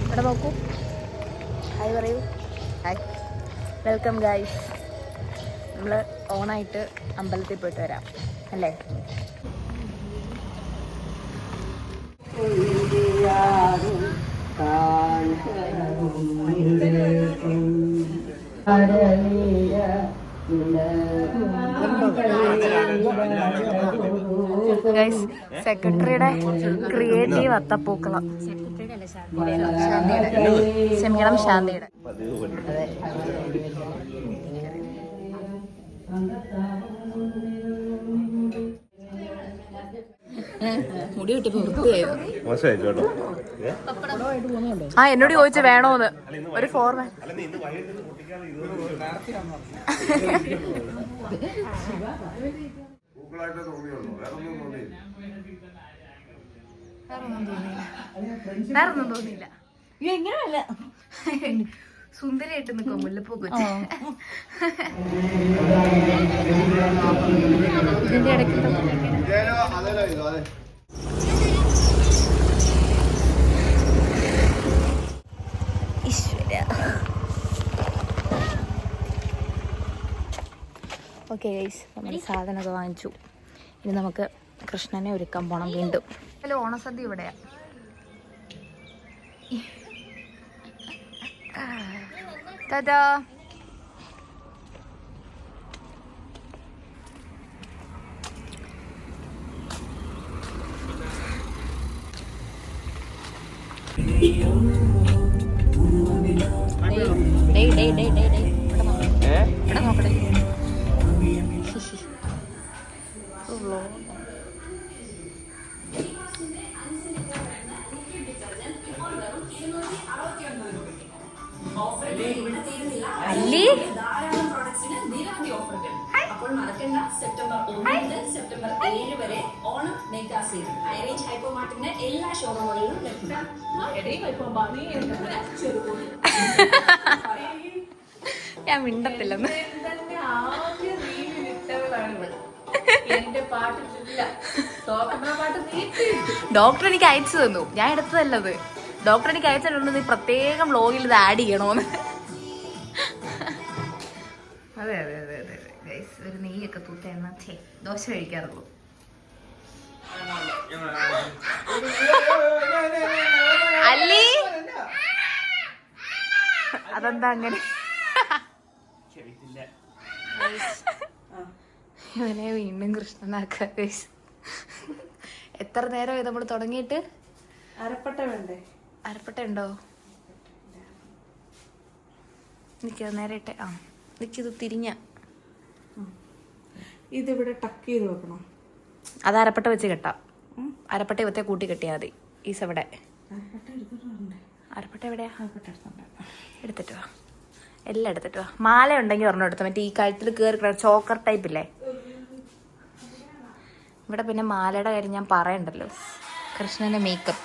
ഇവിടെ നോക്കൂ, ഹായ് പറയൂ. Hi, welcome guys. നമ്മൾ ഓണായിട്ട് അമ്പലത്തിൽ പോയിട്ട് വരാം അല്ലേ? ഗൈസ്, സെക്രട്ടറിയുടെ ക്രിയേറ്റീവ് അത്തപ്പൂക്കളം. ക്ഷമിക്കണം, ശാന്തിയുടെ. മുടി കിട്ടിയപ്പോ വൃത്തിയായിരുന്നു. ആ, എന്നോട് ചോദിച്ചു വേണോന്ന് ഒരു ഫോർമാൻ. വേറൊന്നും തോന്നിയില്ല. എങ്ങനെയല്ല, സുന്ദരിയായിട്ട് നിൽക്കും മുല്ലപ്പൂ കൊച്ചു. ഇതിന്റെ ഇടയ്ക്ക് ഓക്കെ ഗൈസ്, നമ്മൾ സാധനമൊക്കെ വാങ്ങിച്ചു. ഇനി നമുക്ക് കൃഷ്ണനെ ഒരുക്കാൻ പോണം വീണ്ടും. അല്ല, ഓണസദ്യ ഇവിടെയാ. ടാറ്റാ. ഇവിടെ നോക്കട്ടെ. അല്ലി, അപ്പോൾ മറക്കണ്ട, സെപ്റ്റംബർ 1 മുതൽ സെപ്റ്റംബർ 7 വരെ Onam mega sale high range hyper മാർട്ടിന്റെ എല്ലാ ഷോറൂമുകളിലും ലഭ്യമാണ്. ഞാൻ മിണ്ടത്തില്ലെന്ന്. ഡോക്ടർ എനിക്ക് അയച്ചു തന്നു, ഞാൻ എടുത്തതല്ലത്. ഡോക്ടർ എനിക്ക് അയച്ചിട്ടുണ്ട് പ്രത്യേകം വ്ലോഗിൽ ഇത് ആഡ് ചെയ്യണോന്ന്. അതെ അതെ അതെ അതെ അതെ ഗൈസ്, ഒരു നെയ്യൊക്കെ തൂത്തേന്ന ദോശ കഴിക്കാറുള്ളൂ. അല്ലി, അതെന്താ അങ്ങനെ? ഇവനെ വീണ്ടും കൃഷ്ണനാക്ക. എത്ര നേരമായി നമ്മൾ തുടങ്ങിയിട്ട്? അരപ്പട്ട വേണ്ടേ? അരപ്പട്ട ഉണ്ടോ? നിൽക്കുക, നേരെ ഇട്ടെ. ആ, നിൽക്കിത് തിരിഞ്ഞ. ഇതിവിടെ ടക്ക് ചെയ്ത് വെക്കണം. അത് അരപ്പട്ട വെച്ച് കെട്ടാം. അരപ്പട്ട ഇവത്തെ കൂട്ടി കെട്ടിയാൽ മതി. ഈസ് എവിടെ? അരപ്പട്ട എവിടെയാ? എടുത്തിട്ട് വാ, എല്ലാം എടുത്തിട്ട് വാ. മാല ഉണ്ടെങ്കിൽ ഒരെണ്ണം എടുത്തു. മറ്റേ ഈ കഴുത്തിൽ കയറി ചോക്കർ ടൈപ്പില്ലേ. ഇവിടെ പിന്നെ മാലയുടെ കാര്യം ഞാൻ പറയണ്ടല്ലോ. കൃഷ്ണന്റെ മേക്കപ്പ്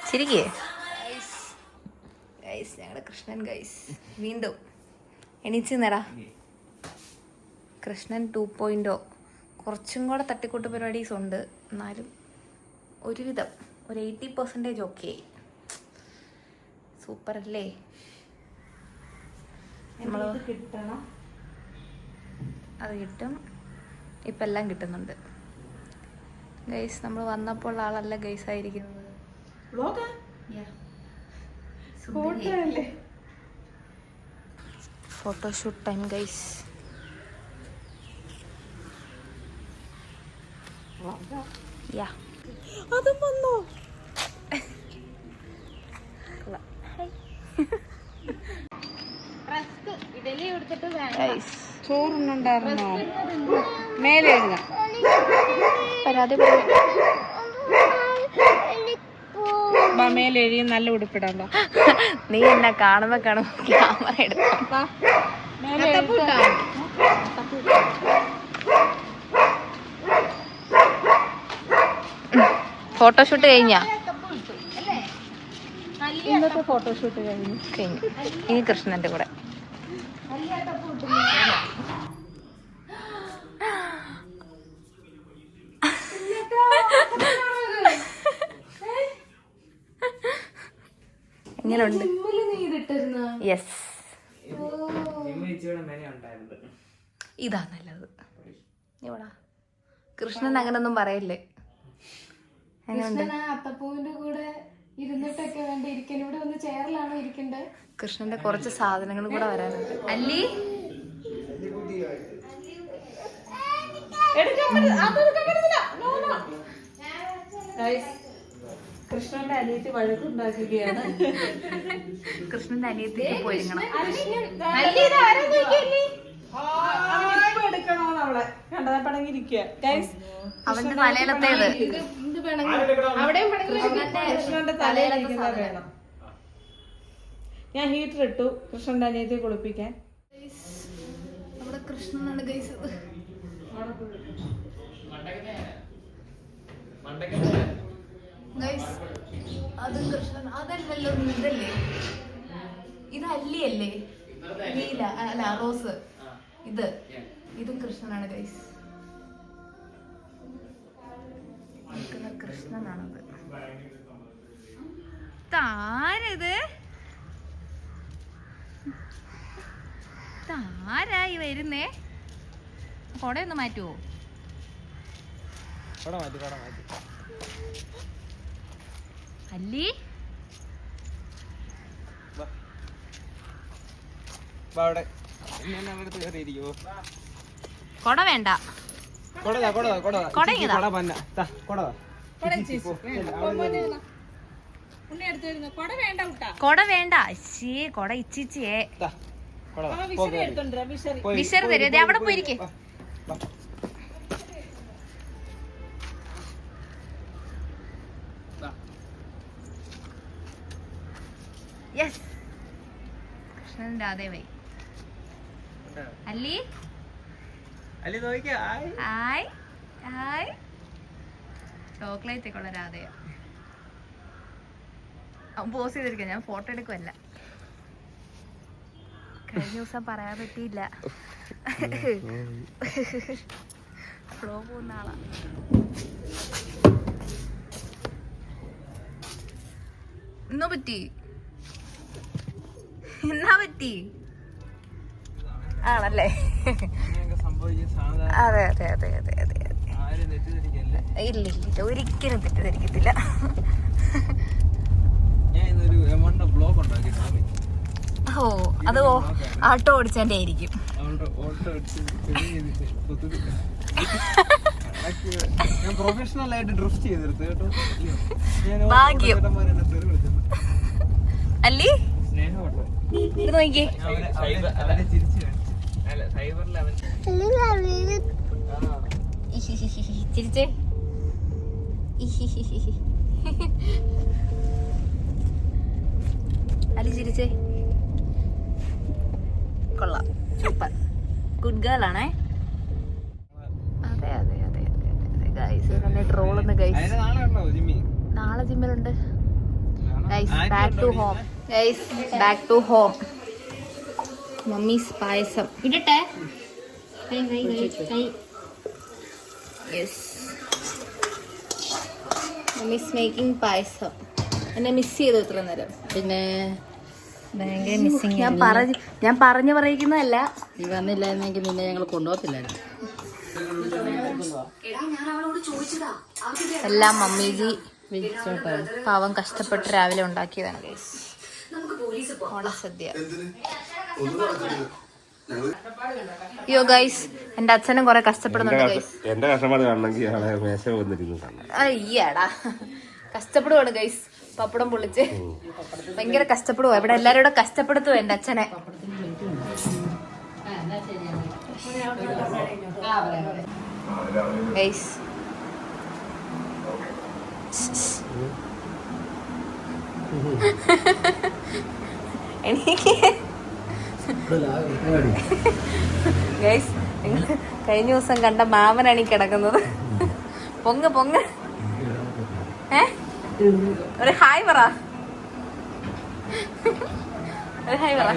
ശരിക്കേ ഗൈസ്, ഞങ്ങളുടെ കൃഷ്ണൻ ഗൈസ് വീണ്ടും എണീച്ച് നേടാ. കൃഷ്ണൻ 2.0 കുറച്ചും കൂടെ തട്ടിക്കൂട്ട് പരിപാടീസ് ഉണ്ട്. എന്നാലും ഒരുവിധം ഒരു 80% ഓക്കെ. സൂപ്പർ അല്ലേ? നമ്മൾ കിട്ടണം, അത് കിട്ടും. ഇപ്പം എല്ലാം കിട്ടുന്നുണ്ട് ഗൈസ്. നമ്മൾ വന്നപ്പോൾ ആളല്ല ഗൈസ് ആയിരിക്കുന്നത്. Photoshoot time guys. അതും വന്നോ? ചോറുണ്ടായിരുന്നോ? മേലെ എഴുതാം. പരാതി മേലെ എഴുതി നല്ല ഉടുപ്പിടാം. നീ എന്നെ കാണുമ്പോ ക്യാമറ എടുക്കാം. ഫോട്ടോഷൂട്ട് കഴിഞ്ഞാ? ഇന്നത്തെ ഫോട്ടോഷൂട്ട് കഴിഞ്ഞു. ഇനി കൃഷ്ണന്റെ കൂടെ ഇങ്ങനെയുണ്ട്. യെസ്, ഇതാ നല്ലത്. ഇവിടെ കൃഷ്ണൻ അങ്ങനൊന്നും പറയല്ലേ. അത്തപ്പൂവിന്റെ കൂടെ ഇരുന്നിട്ടൊക്കെ വേണ്ട ഇരിക്കാൻ. ഇവിടെ ഒന്ന് ചെയറിലാണോ ഇരിക്കണ്ടേ? കൃഷ്ണന്റെ കുറച്ച് സാധനങ്ങൾ കൂടെ വരാനുണ്ട്. അല്ലി കൃഷ്ണന്റെ അനിയത്തി വഴക്കുണ്ടാക്കുകയാണ്. കൃഷ്ണന്റെ അനിയത്തി പോയിരിക്കണം. എടുക്കണോന്ന് അവളെ കണ്ടതാ പടങ്ങിരിക്കുക. അവന്റെ തലയിലത്തേത് കൃഷ്ണന്റെ തലയിലിരിക്കുന്ന വേണം. ഞാൻ ഹീറ്റർ ഇട്ടു കൃഷ്ണന്റെ അനിയത്തിയെ കുളിപ്പിക്കാൻ. അവിടെ കൃഷ്ണനാണ് ഗൈസ്. ഗൈസ് അതും കൃഷ്ണൻ. അതല്ലല്ലോ, ഇതല്ലേ? ഇത് അല്ലിയല്ലേ? നീല അല്ല, റോസ്. ഇതും കൃഷ്ണനാണ് ഗൈസ്. കൃഷ്ണനാണത്. താരത് താരായി വരുന്നേ. കൊടയൊന്ന് മാറ്റുവോ? അല്ലി കൊട വേണ്ട. കൊട വേണ്ട. കൊട ഇച്ചിച്ചിയേ വിശർ തരും. അവിടെ പോയിരിക്കേ. യെസ്, കൃഷ്ണൻ രാധേവായി. അല്ലി ഹായ് ഹായ്. ചോക്ലേറ്റ് ഒക്കെ ഉള്ള രാധയാ. അവൻ പോസ് ചെയ്തിരിക്കാം, ഞാൻ ഫോട്ടോ എടുക്കുമല്ല. കഴിഞ്ഞ ദിവസം പറയാൻ പറ്റിയില്ല. ഫ്ലോ പോകുന്ന ആളാ. എന്നാ പറ്റി ആണല്ലേ? അതെ അതെ അതെ അതെ അതെ അതെ. ഇല്ല ഇല്ല, ഒരിക്കലും തെറ്റിദ്ധരിക്കത്തില്ല. ഓ, അത് ആട്ടോ ഓടിച്ചതിന്റെ ആയിരിക്കും. പ്രൊഫഷണൽ ആയിട്ട് ഡ്രിഫ്റ്റ് ചെയ്തെടുത്ത് കേട്ടോ. ഭാഗ്യം. അല്ലി ഇത് നോക്കിയേ. ചിരിച്ചേ. അല്ലി ചിരിച്ചേ. കൊള്ളാം, സൂപ്പർ, ഗുഡ് ഗേൾ ആണേ. അതെ അതെ അതെ അതെ അതെ ഗൈസ്. തന്നെ ട്രോളെന്ന് ഗൈസ്. നാളെ ജിമ്മിലുണ്ട് guys. Back to home guys, back to home. Mummy's payasam ഇടട്ടെ. Yes, mummy's making payasam. എന്നെ മിസ് ചെയ്തു ഇത്ര നേരം. പിന്നെ ഭയങ്കര മിസ്സിങ്. ഞാൻ പറഞ്ഞു പറയിക്കുന്നതല്ല. നീ വന്നില്ലായിരുന്നെങ്കിൽ നിന്നെ ഞങ്ങൾ കൊണ്ടുപോകത്തില്ലായിരുന്നു. എല്ലാം മമ്മീജി പാവം കഷ്ടപ്പെട്ട് രാവിലെ ഉണ്ടാക്കിയതാണ് ഗൈസ്. ഓണസദ്യ. അയ്യോ ഗൈസ്, എന്റെ അച്ഛനും കൊറേ കഷ്ടപ്പെടുന്നുണ്ട് ഗൈസ്. എന്റെ കഷ്ടപ്പാട് കാണണമെങ്കിൽ അയ്യടാ, കഷ്ടപ്പെടുവാണ് ഗൈസ്. പപ്പടം പൊള്ളിച്ച് ഭയങ്കര കഷ്ടപ്പെടുവാ. ഇവിടെ എല്ലാരും കൂടെ കഷ്ടപ്പെടുത്തുവോ എന്റെ അച്ഛനെ. ഗൈസ് എനിക്ക് ഗൈസ്, നിങ്ങൾ കഴിഞ്ഞ ദിവസം കണ്ട മാമനാണ് ഈ കിടക്കുന്നത്. പൊങ്ങ് പൊങ്ങ്. ഒരു ഹായ് പറ. ഒരു ഹായ് പറ.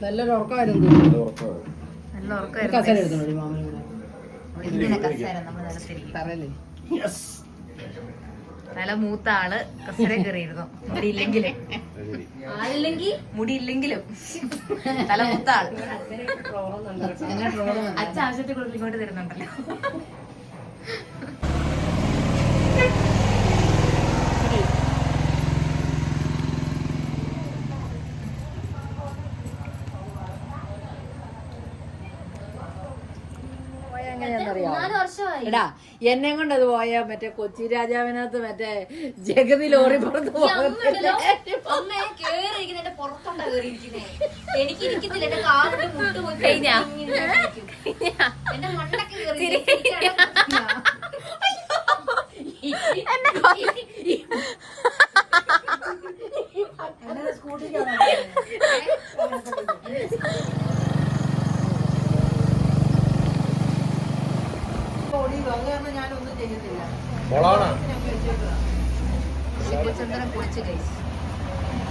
നല്ലൊരു ഉറക്കമായിരുന്നു. നല്ല ഉറക്കമായിരുന്നു. എന്തിനാ കസേര നമ്മൾ നിലത്തിരിക്കും. തല മൂത്ത ആള് കസേര കയറിയിരുന്നു. മുടിയില്ലെങ്കിലും മുടിയില്ലെങ്കിലും തല മൂത്ത ആള്. അച്ഛൻ ആവശ്യത്തെ കൂടുതൽ ഇങ്ങോട്ട് തരുന്നുണ്ടല്ലോ. എടാ എന്നെ കൊണ്ട് അത് പോയ മറ്റേ കൊച്ചി രാജാവിനകത്ത് മറ്റേ ജഗതി ലോറി പുറത്ത് എനിക്ക് ഇരിക്കുന്നില്ല, എന്റെ കാലിന്റെ മുട്ട് പോയി എന്റെ മണ്ടൊക്കെ ഞാനൊന്നും ചെയ്യത്തില്ല. ശിവചന്ദ്രൻ കുളിച്ച് ഗൈസ്.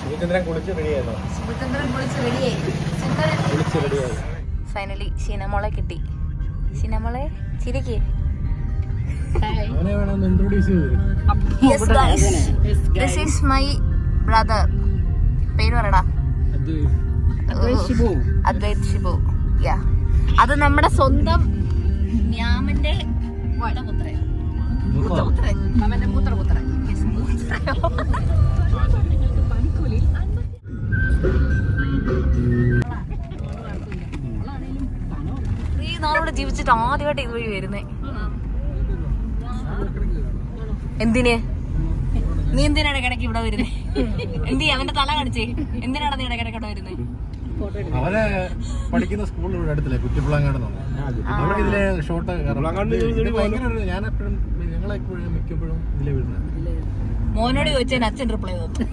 ശിവചന്ദ്രൻ കുളിച്ച് റെഡിയായിരുന്നു. ശിവചന്ദ്രൻ കുളിച്ച് റെഡിയായി. ഫൈനലി സിനമോളെ കിട്ടി. സിനമോളെ ചിരിക്കേ. Yes guys, this is my brother. പേര് പറയടാ. അദ്വൈത് ഷിബു. യാ, അത് നമ്മുടെ സ്വന്തം മ്യാമന്റെ പുത്രൻ. മാമന്റെ മൂത്രപുത്രൻ. ഈ നാളിവിടെ ജീവിച്ചിട്ട് ആദ്യമായിട്ട് ഇതുവഴി വരുന്നേ. എന്തിന്? നീ എന്തിനാണ് ഇടയ്ക്കിടയ്ക്ക് ഇവിടെ വരുന്നേ? എന്തി അവന്റെ തല കാണിച്ചേ? എന്തിനാണ് നീ ഇടയ്ക്കിടയ്ക്ക് ഇവിടെ വരുന്നേ? അവരെ പഠിക്കുന്ന സ്കൂളിൽ ഇവിടെ അടുത്തില്ലേ, കുറ്റിപ്പുളങ്ങാട്. അവിടെ ഇതിലെ ഷോട്ട് ഞാൻ എപ്പോഴും ഞങ്ങളെപ്പോഴും മിക്കപ്പോഴും ഇതിലെ വീടുന്നത്. മോനോട് ചോദിച്ചാൽ അച്ഛൻ റിപ്ലൈ തന്നു.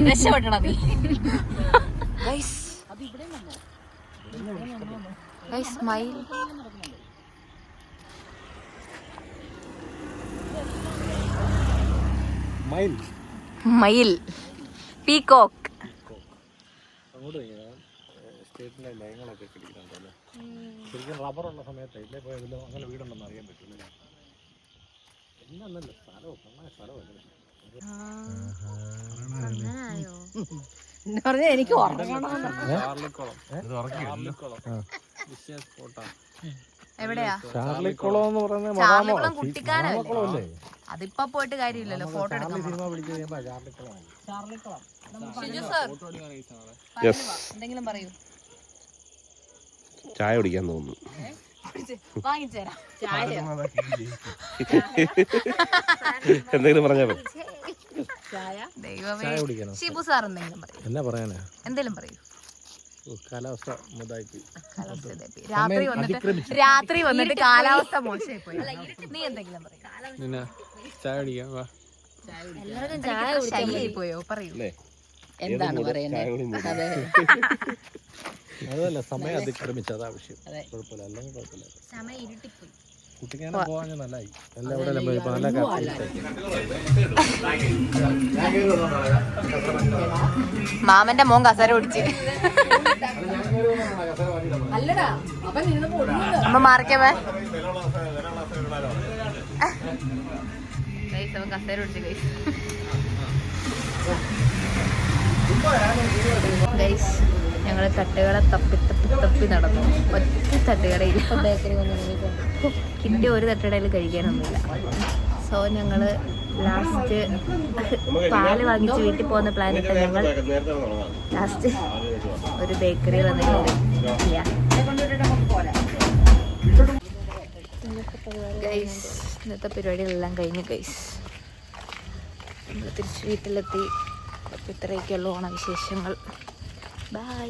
രക്ഷപ്പെട്ടടാ നീ. സ്മൈൽ. മയിൽ, പീകോക്ക്. സ്റ്റേറ്റിലെ ലയങ്ങളൊക്കെ കിട്ടിയിട്ടുണ്ടല്ലോ. ശരിക്കും റബ്ബറുള്ള സമയത്ത് ഇതിലെ പോയതിലോ അങ്ങനെ വീടുണ്ടെന്ന് അറിയാൻ പറ്റില്ല. എന്നല്ല സ്ഥലവും പറഞ്ഞ എനിക്ക് എവിടെയാ? ചാർലിക്കുളം എന്ന് പറയുന്നത് ചാർലിക്കുളം കുട്ടിക്കാനല്ലേ? അതിപ്പോ പോയിട്ട് കാര്യമില്ലല്ലോ, ഫോട്ടോ എടുക്കാൻ. എന്തെങ്കിലും പറയൂ. ചായ കുടിക്കാൻ തോന്നുന്നു. വാങ്ങിച്ചേരാം ചായ. എന്തെങ്കിലും പറഞ്ഞാ ദൈവമേ, ഷിബു സാർ എന്തെങ്കിലും പറയൂ. എന്നാ പറയാനാ? എന്തെങ്കിലും പറയൂ. കാലാവസ്ഥ മോശമായി. രാത്രി വന്നിട്ട് കാലാവസ്ഥ മോശമായി പോയി. നീ എന്തെങ്കിലും പറയൂ. ചായ കുടിക്കാം. എല്ലാവരും ചായ ശൈലിയായി പോയോ? പറയൂ. എന്താണ് പറയുന്നത്? അതെ, അതല്ല, സമയം അതിക്രമിച്ചത് ആവശ്യം. കുഴപ്പമില്ല, അല്ലെങ്കിൽ കുഴപ്പമില്ല. സമയം ഇരുട്ടിപ്പോയി. കുട്ടിക്കാനം പോകാൻ നല്ലായി. എല്ലാം ഇവിടെ നല്ല മാമന്റെ മോൻ കസര പിടിച്ച് അല്ലടാ അവൻ അമ്മ മാറിക്കവേ. അവൻ കസേര പിടിച്ച് ഗൈസ്. ഞങ്ങള് തട്ടുകളെ തപ്പി നടന്നു. ഒറ്റ തട്ടുകടയിൽ ബേക്കറി കിട്ടിയ ഒരു തട്ടുകടയിൽ കഴിക്കാനൊന്നുമില്ല. സോ ഞങ്ങള് ലാസ്റ്റ് പാല് വാങ്ങിച്ച് വീട്ടിൽ പോകുന്ന പ്ലാനിട്ട് ഞങ്ങൾ ലാസ്റ്റ് ഒരു ബേക്കറി വന്ന് ഗൈസ്. ഇന്നത്തെ പരിപാടികളെല്ലാം കഴിഞ്ഞു ഗൈസ്. നമ്മൾ തിരിച്ച് വീട്ടിലെത്തി. അപ്പോൾ ഇത്രയൊക്കെയുള്ള ഓണവിശേഷങ്ങൾ. ബൈ.